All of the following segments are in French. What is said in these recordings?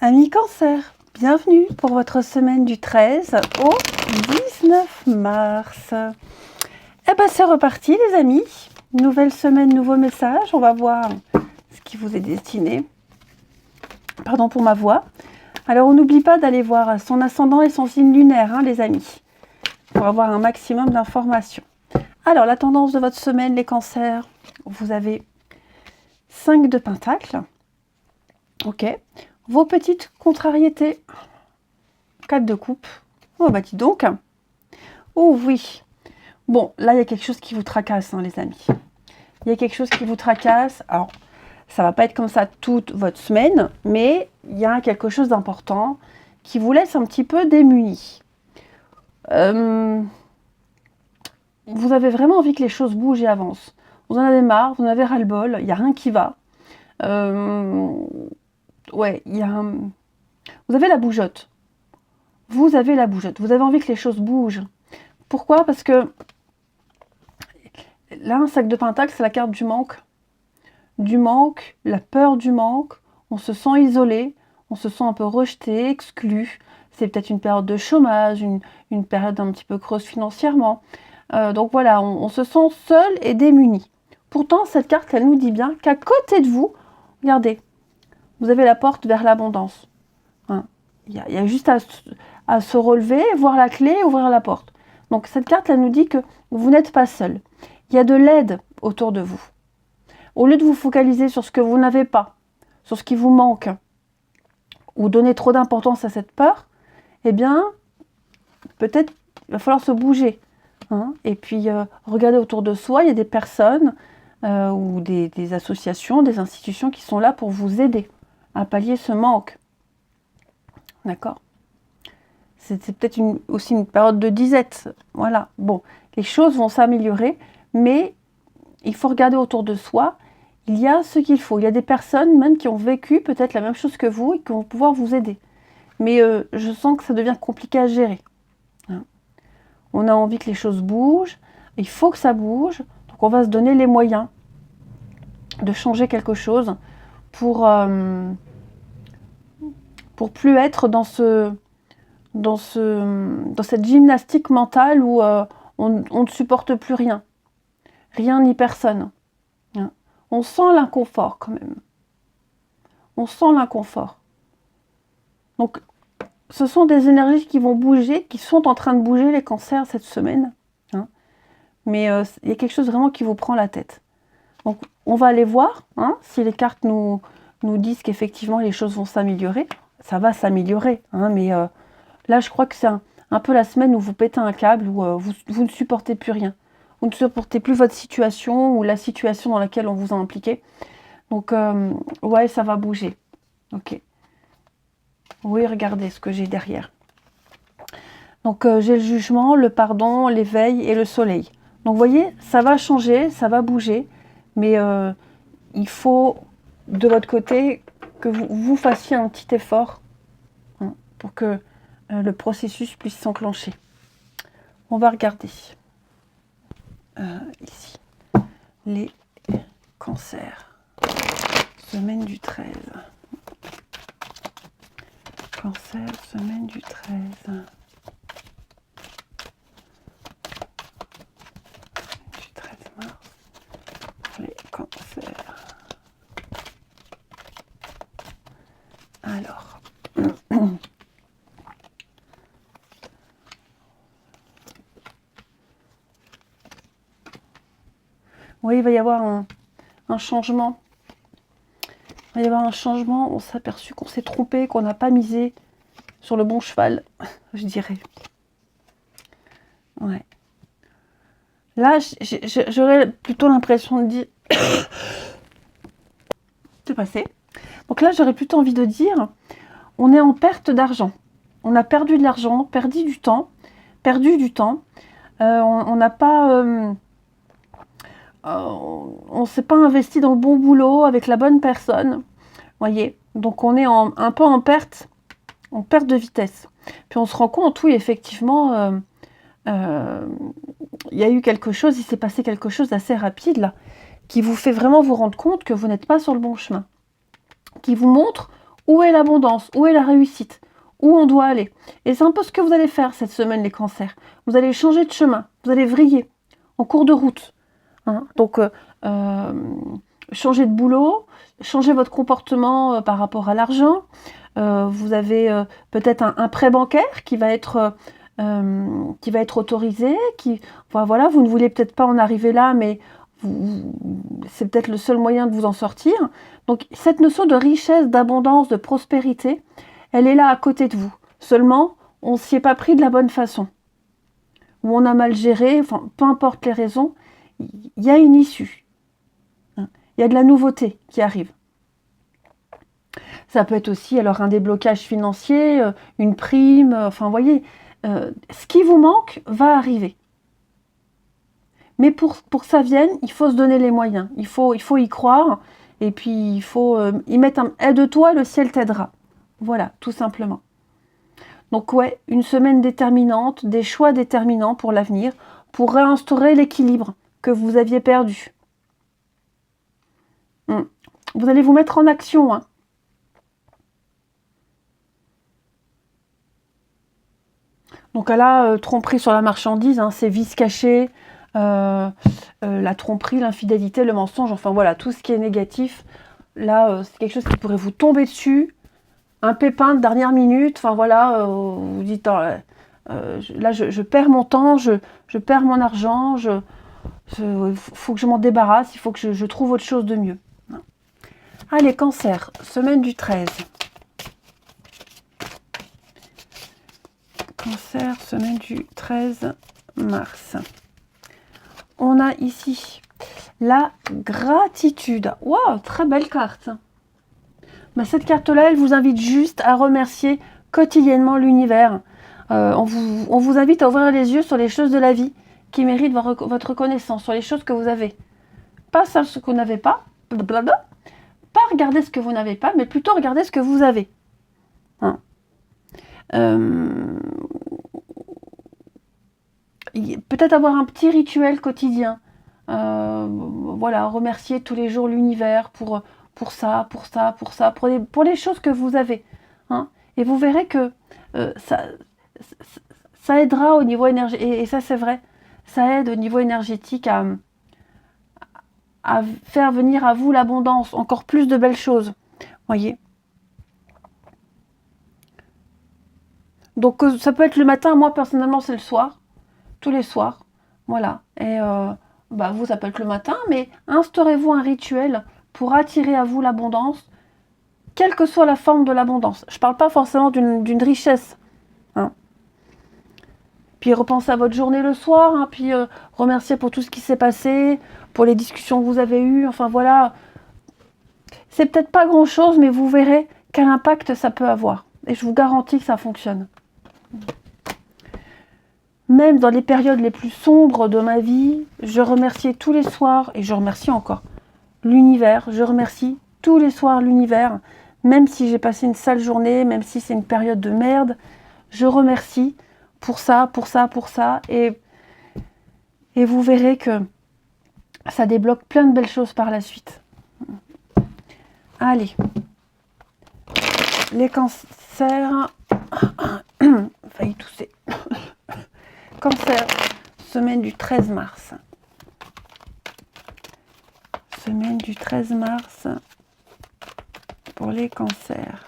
Amis Cancer, bienvenue pour votre semaine du 13 au 19 mars. Eh ben c'est reparti les amis, nouvelle semaine, nouveau message, on va voir ce qui vous est destiné. Pardon pour ma voix. Alors on n'oublie pas d'aller voir son ascendant et son signe lunaire hein, les amis, pour avoir un maximum d'informations. Alors la tendance de votre semaine les cancers, vous avez 5 de pentacles, ok. Vos petites contrariétés, 4 de coupe. Oh bah dis donc. Oh oui. Bon, là il y a quelque chose qui vous tracasse, hein, les amis. Il y a quelque chose qui vous tracasse. Alors, ça va pas être comme ça toute votre semaine, mais il y a quelque chose d'important qui vous laisse un petit peu démunis. Vous avez vraiment envie que les choses bougent et avancent. Vous en avez marre, vous en avez ras-le-bol, il n'y a rien qui va. Ouais, il y a un... Vous avez la bougeotte. Vous avez la bougeotte. Vous avez envie que les choses bougent. Pourquoi? Parce que là, un sac de pentacle, c'est la carte du manque. Du manque, la peur du manque. On se sent isolé, on se sent un peu rejeté, exclu. C'est peut-être une période de chômage, une période un petit peu creuse financièrement. Donc voilà, on se sent seul et démuni. Pourtant, cette carte, elle nous dit bien qu'à côté de vous, regardez, vous avez la porte vers l'abondance. Hein. Il y a juste à se relever, voir la clé, ouvrir la porte. Donc cette carte, elle nous dit que vous n'êtes pas seul. Il y a de l'aide autour de vous. Au lieu de vous focaliser sur ce que vous n'avez pas, sur ce qui vous manque, ou donner trop d'importance à cette peur, eh bien, peut-être il va falloir se bouger. Hein. Et puis, regarder autour de soi, il y a des personnes ou des associations, des institutions qui sont là pour vous aider à pallier ce manque. D'accord? C'est peut-être aussi une période de disette. Voilà. Bon, les choses vont s'améliorer, mais il faut regarder autour de soi. Il y a ce qu'il faut. Il y a des personnes même qui ont vécu peut-être la même chose que vous et qui vont pouvoir vous aider. Mais je sens que ça devient compliqué à gérer. Hein. On a envie que les choses bougent. Il faut que ça bouge. Donc on va se donner les moyens de changer quelque chose pour plus être dans cette gymnastique mentale où on ne supporte plus rien. Rien ni personne. Hein. On sent l'inconfort quand même. On sent l'inconfort. Donc, ce sont des énergies qui vont bouger, qui sont en train de bouger les cancers cette semaine. Hein. Mais il y a quelque chose vraiment qui vous prend la tête. Donc, on va aller voir hein, si les cartes nous disent qu'effectivement les choses vont s'améliorer. Ça va s'améliorer, hein, mais là, je crois que c'est un peu la semaine où vous pétez un câble, où vous ne supportez plus rien. Vous ne supportez plus votre situation ou la situation dans laquelle on vous a impliqué. Donc, ouais, ça va bouger. Ok. Oui, regardez ce que j'ai derrière. Donc, j'ai le jugement, le pardon, l'éveil et le soleil. Donc, vous voyez, ça va changer, ça va bouger. Mais il faut, de votre côté, que vous fassiez un petit effort hein, pour que le processus puisse s'enclencher. On va regarder ici les cancers. Semaine du 13. Cancer, semaine du 13. Du 13 mars. Les cancers. Alors. Oui, il va y avoir un changement. Il va y avoir un changement. On s'est aperçu qu'on s'est trompé, qu'on n'a pas misé sur le bon cheval, je dirais. Ouais. Là, j'aurais plutôt l'impression de dire... C'est passé. Donc là, j'aurais plutôt envie de dire, on est en perte d'argent. On a perdu de l'argent, perdu du temps. On n'a pas... on ne s'est pas investi dans le bon boulot avec la bonne personne. Voyez. Donc on est un peu en perte de vitesse. Puis on se rend compte, oui, effectivement, il y a eu quelque chose, il s'est passé quelque chose d'assez rapide là, qui vous fait vraiment vous rendre compte que vous n'êtes pas sur le bon chemin. Qui vous montre Où est l'abondance? Où est la réussite? Où on doit aller? Et c'est un peu ce que vous allez faire cette semaine, les cancers. Vous allez changer de chemin, vous allez vriller en cours de route. Hein. Donc, changer de boulot, changer votre comportement par rapport à l'argent. Vous avez peut-être un prêt bancaire qui va être autorisé. Enfin, voilà, vous ne voulez peut-être pas en arriver là, mais c'est peut-être le seul moyen de vous en sortir. Donc cette notion de richesse, d'abondance, de prospérité, elle est là à côté de vous. Seulement, on ne s'y est pas pris de la bonne façon. Ou on a mal géré, enfin, peu importe les raisons, il y a une issue. Il y a de la nouveauté qui arrive. Ça peut être aussi alors un déblocage financier, une prime, enfin vous voyez, ce qui vous manque va arriver. Mais pour que ça vienne, il faut se donner les moyens, il faut y croire, et puis il faut y mettre un aide-toi, le ciel t'aidera. Voilà, tout simplement. Donc ouais, une semaine déterminante, des choix déterminants pour l'avenir, pour réinstaurer l'équilibre que vous aviez perdu. Vous allez vous mettre en action, hein. Donc là, tromperie sur la marchandise, hein, c'est vice caché, la tromperie, l'infidélité, le mensonge, enfin voilà, tout ce qui est négatif. Là, c'est quelque chose qui pourrait vous tomber dessus. Un pépin de dernière minute, enfin voilà, vous dites, là, je perds mon temps, je perds mon argent, faut que je m'en débarrasse, il faut que je trouve autre chose de mieux. Allez, cancer, semaine du 13. Cancer, semaine du 13 mars. On a ici la gratitude. Waouh, très belle carte. Bah, cette carte-là, elle vous invite juste à remercier quotidiennement l'univers. On vous invite à ouvrir les yeux sur les choses de la vie qui méritent votre reconnaissance, sur les choses que vous avez. Pas ce que vous n'avez pas, blablabla. Pas regarder ce que vous n'avez pas, mais plutôt regarder ce que vous avez. Hein. Peut-être avoir un petit rituel quotidien. Voilà, remercier tous les jours l'univers pour ça, pour les choses que vous avez. Hein. Et vous verrez que ça aidera au niveau énergétique, et ça c'est vrai, ça aide au niveau énergétique à faire venir à vous l'abondance, encore plus de belles choses. Voyez. Donc ça peut être le matin, moi personnellement c'est le soir, tous les soirs, voilà. Et vous ça peut être le matin, mais instaurez-vous un rituel pour attirer à vous l'abondance, quelle que soit la forme de l'abondance. Je ne parle pas forcément d'une richesse. Hein. Puis repensez à votre journée le soir, hein, puis remerciez pour tout ce qui s'est passé, pour les discussions que vous avez eues, enfin voilà. C'est peut-être pas grand-chose, mais vous verrez quel impact ça peut avoir. Et je vous garantis que ça fonctionne. Même dans les périodes les plus sombres de ma vie, je remerciais tous les soirs, et je remercie encore l'univers, je remercie tous les soirs l'univers, même si j'ai passé une sale journée, même si c'est une période de merde, je remercie pour ça, et vous verrez que ça débloque plein de belles choses par la suite. Allez, les cancers, failli tousser. Cancer, semaine du 13 mars. Semaine du 13 mars pour les cancers.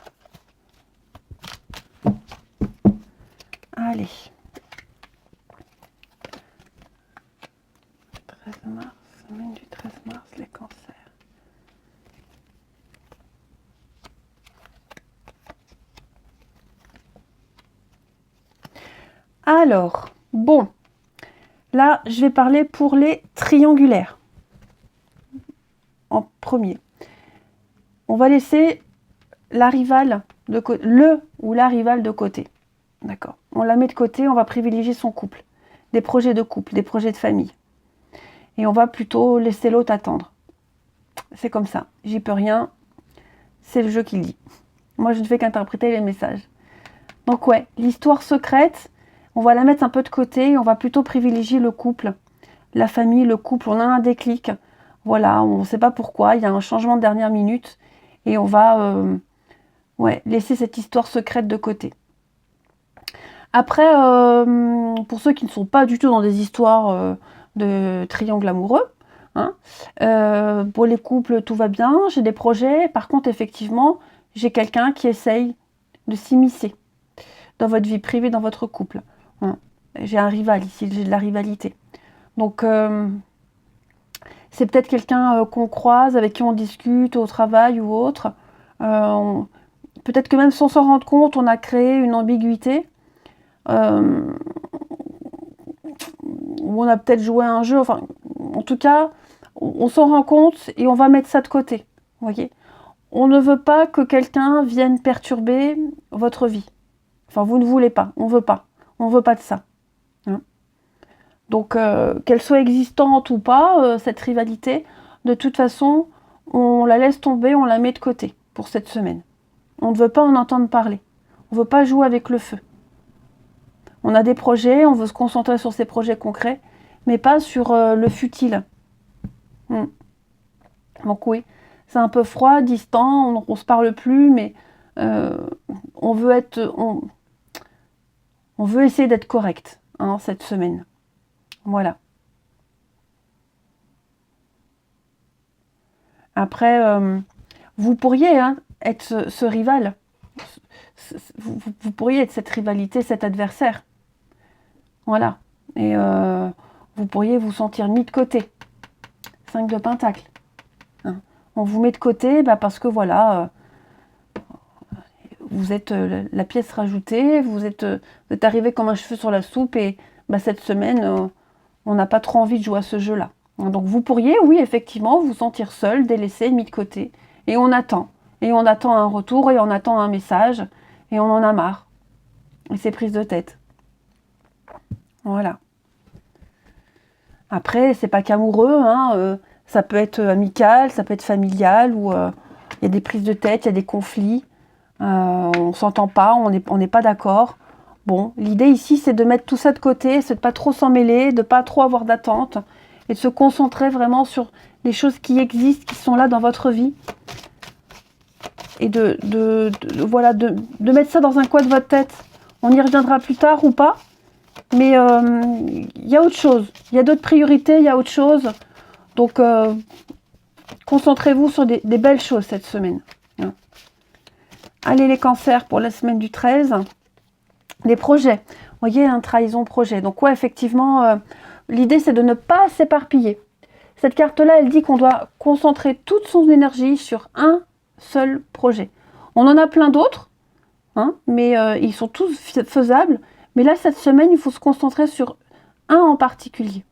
Allez. 13 mars, semaine du 13 mars, les cancers. Alors, bon, là, je vais parler pour les triangulaires. En premier. On va laisser la rivale de côté, le ou la rivale de côté. D'accord. On la met de côté, on va privilégier son couple, des projets de couple, des projets de famille. Et on va plutôt laisser l'autre attendre. C'est comme ça, j'y peux rien, c'est le jeu qui le dit. Moi, je ne fais qu'interpréter les messages. Donc ouais, l'histoire secrète, on va la mettre un peu de côté et on va plutôt privilégier le couple, la famille, le couple. On a un déclic, voilà, on ne sait pas pourquoi, il y a un changement de dernière minute et on va Ouais, laissez cette histoire secrète de côté. Après, pour ceux qui ne sont pas du tout dans des histoires de triangle amoureux, hein, pour les couples, tout va bien, j'ai des projets. Par contre, effectivement, j'ai quelqu'un qui essaye de s'immiscer dans votre vie privée, dans votre couple. Hein. J'ai un rival ici, j'ai de la rivalité. Donc, c'est peut-être quelqu'un qu'on croise, avec qui on discute au travail ou autre. Peut-être que même sans s'en rendre compte, on a créé une ambiguïté. Où on a peut-être joué à un jeu. Enfin, en tout cas, on s'en rend compte et on va mettre ça de côté. Vous voyez ? On ne veut pas que quelqu'un vienne perturber votre vie. Enfin, vous ne voulez pas. On veut pas. On veut pas de ça. Hein. Donc, qu'elle soit existante ou pas, cette rivalité, de toute façon, on la laisse tomber, on la met de côté pour cette semaine. On ne veut pas en entendre parler. On ne veut pas jouer avec le feu. On a des projets, on veut se concentrer sur ces projets concrets, mais pas sur le futile. Donc oui, c'est un peu froid, distant, on ne se parle plus, mais on veut essayer d'être correct cette semaine. Voilà. Après, vous pourriez être ce rival. Vous pourriez être cette rivalité, cet adversaire. Voilà. Et vous pourriez vous sentir mis de côté. 5 de Pentacle. Hein. On vous met de côté parce que voilà, vous êtes la pièce rajoutée, vous êtes arrivé comme un cheveu sur la soupe et cette semaine, on n'a pas trop envie de jouer à ce jeu-là. Donc vous pourriez, oui, effectivement, vous sentir seul, délaissé, mis de côté. Et on attend. Et on attend un retour et on attend un message. Et on en a marre. Et c'est prise de tête. Voilà. Après, c'est pas qu'amoureux, ça peut être amical, ça peut être familial, où il y a des prises de tête, il y a des conflits, on s'entend pas, on n'est pas d'accord. Bon, l'idée ici, c'est de mettre tout ça de côté, c'est de pas trop s'en mêler, de pas trop avoir d'attente, et de se concentrer vraiment sur les choses qui existent, qui sont là dans votre vie, et de mettre ça dans un coin de votre tête. On y reviendra plus tard ou pas. Mais il y a autre chose, il y a d'autres priorités, il y a autre chose. Donc, concentrez-vous sur des belles choses cette semaine. Hein. Allez les cancers pour la semaine du 13. Les projets, vous voyez, trahison, projet. Donc ouais, effectivement, l'idée c'est de ne pas s'éparpiller. Cette carte-là, elle dit qu'on doit concentrer toute son énergie sur un seul projet. On en a plein d'autres, mais ils sont tous faisables. Mais là, cette semaine, il faut se concentrer sur un en particulier.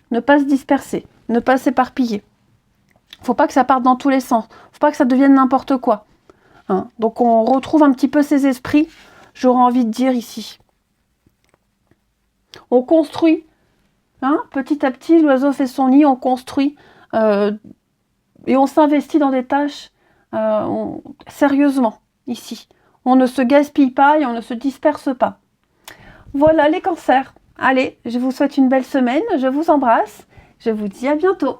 Ne pas se disperser, ne pas s'éparpiller. Il ne faut pas que ça parte dans tous les sens. Il ne faut pas que ça devienne n'importe quoi. Donc, on retrouve un petit peu ces esprits, j'aurais envie de dire ici. On construit. Petit à petit, l'oiseau fait son nid, on construit. Et on s'investit dans des tâches sérieusement, ici. On ne se gaspille pas et on ne se disperse pas. Voilà les cancers. Allez, je vous souhaite une belle semaine, je vous embrasse, je vous dis à bientôt.